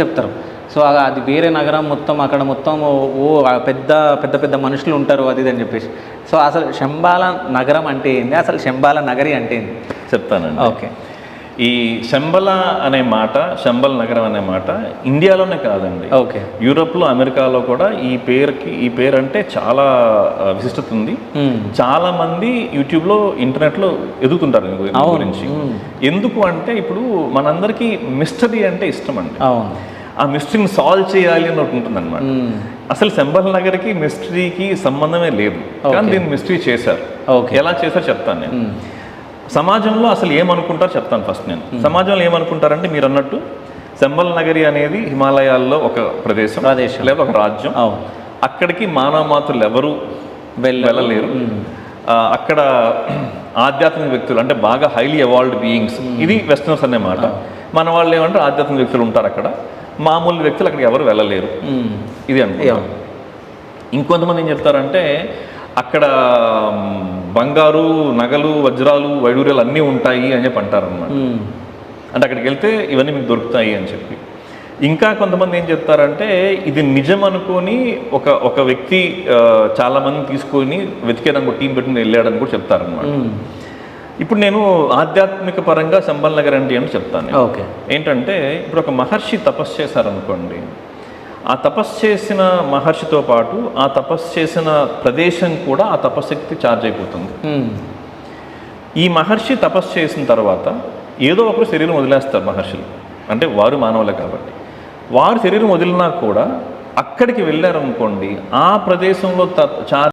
చెప్తారు. సో అది వేరే నగరం మొత్తం, అక్కడ మొత్తం పెద్ద పెద్ద పెద్ద మనుషులు ఉంటారు అది ఇది అని చెప్పేసి. సో అసలు శంబాల నగరం అంటే ఏంది, అసలు శంబాల నగరి అంటే ఏంది చెప్తానండి. ఓకే. ఈ శంబల అనే మాట, శంబల్ నగరం అనే మాట ఇండియాలోనే కాదండి, ఓకే, యూరోప్లో, అమెరికాలో కూడా ఈ పేరు అంటే చాలా విశిష్టత ఉంది. చాలా మంది యూట్యూబ్లో, ఇంటర్నెట్లో ఎదుగుతుంటారు గురించి. ఎందుకు అంటే ఇప్పుడు మనందరికీ మిస్టరీ అంటే ఇష్టం అండి. అవును, ఆ మిస్టరీని సాల్వ్ చేయాలి అని ఒకటి ఉంటుంది అనమాట. అసలు శంబల్ నగర్కి మిస్టరీకి సంబంధమే లేదు, కానీ దీన్ని మిస్టరీ చేశారు. ఎలా చేశారు చెప్తాను నేను. సమాజంలో అసలు ఏమనుకుంటారో చెప్తాను ఫస్ట్ నేను. సమాజంలో ఏమనుకుంటారంటే మీరు అన్నట్టు శంబల్ నగరి అనేది హిమాలయాల్లో ఒక ప్రదేశం లేదా ఒక రాజ్యం. అక్కడికి మానవ మాతృలు ఎవరు వెళ్ళలేరు. అక్కడ ఆధ్యాత్మిక వ్యక్తులు అంటే బాగా హైలీ ఎవాల్వ్డ్ బీయింగ్స్, ఇది వెస్టర్నర్స్ అనే మాట. మన వాళ్ళు ఏమంటే ఆధ్యాత్మిక వ్యక్తులు ఉంటారు అక్కడ, మామూలు వ్యక్తులు అక్కడికి ఎవరు వెళ్ళలేరు, ఇది అనుకుంటారు. ఇంకొంతమంది ఏం చెప్తారంటే అక్కడ బంగారు, నగలు, వజ్రాలు, వైడూర్యాలు అన్నీ ఉంటాయి అని చెప్పి అంటారు అన్నమాట. అంటే అక్కడికి వెళ్తే ఇవన్నీ మీకు దొరుకుతాయి అని చెప్పి. ఇంకా కొంతమంది ఏం చెప్తారంటే ఇది నిజం అనుకొని ఒక వ్యక్తి చాలామంది తీసుకొని వెతికేదానికి టీం పెట్టుకుని వెళ్ళాడని కూడా చెప్తారనమాట. ఇప్పుడు నేను ఆధ్యాత్మిక పరంగా శంబల్ నగర్ అంటే ఏమని చెప్తాను. ఓకే, ఏంటంటే ఇప్పుడు ఒక మహర్షి తపస్సు చేశారనుకోండి, ఆ తపస్సు చేసిన మహర్షితో పాటు ఆ తపస్సు చేసిన ప్రదేశం కూడా ఆ తపశక్తి ఛార్జ్ అయిపోతుంది. ఈ మహర్షి తపస్సు చేసిన తర్వాత ఏదో ఒకరు శరీరం వదిలేస్తారు మహర్షులు, అంటే వారు మానవులే కాబట్టి. వారు శరీరం వదిలినా కూడా అక్కడికి వెళ్ళారనుకోండి, ఆ ప్రదేశంలో ఛార్జ్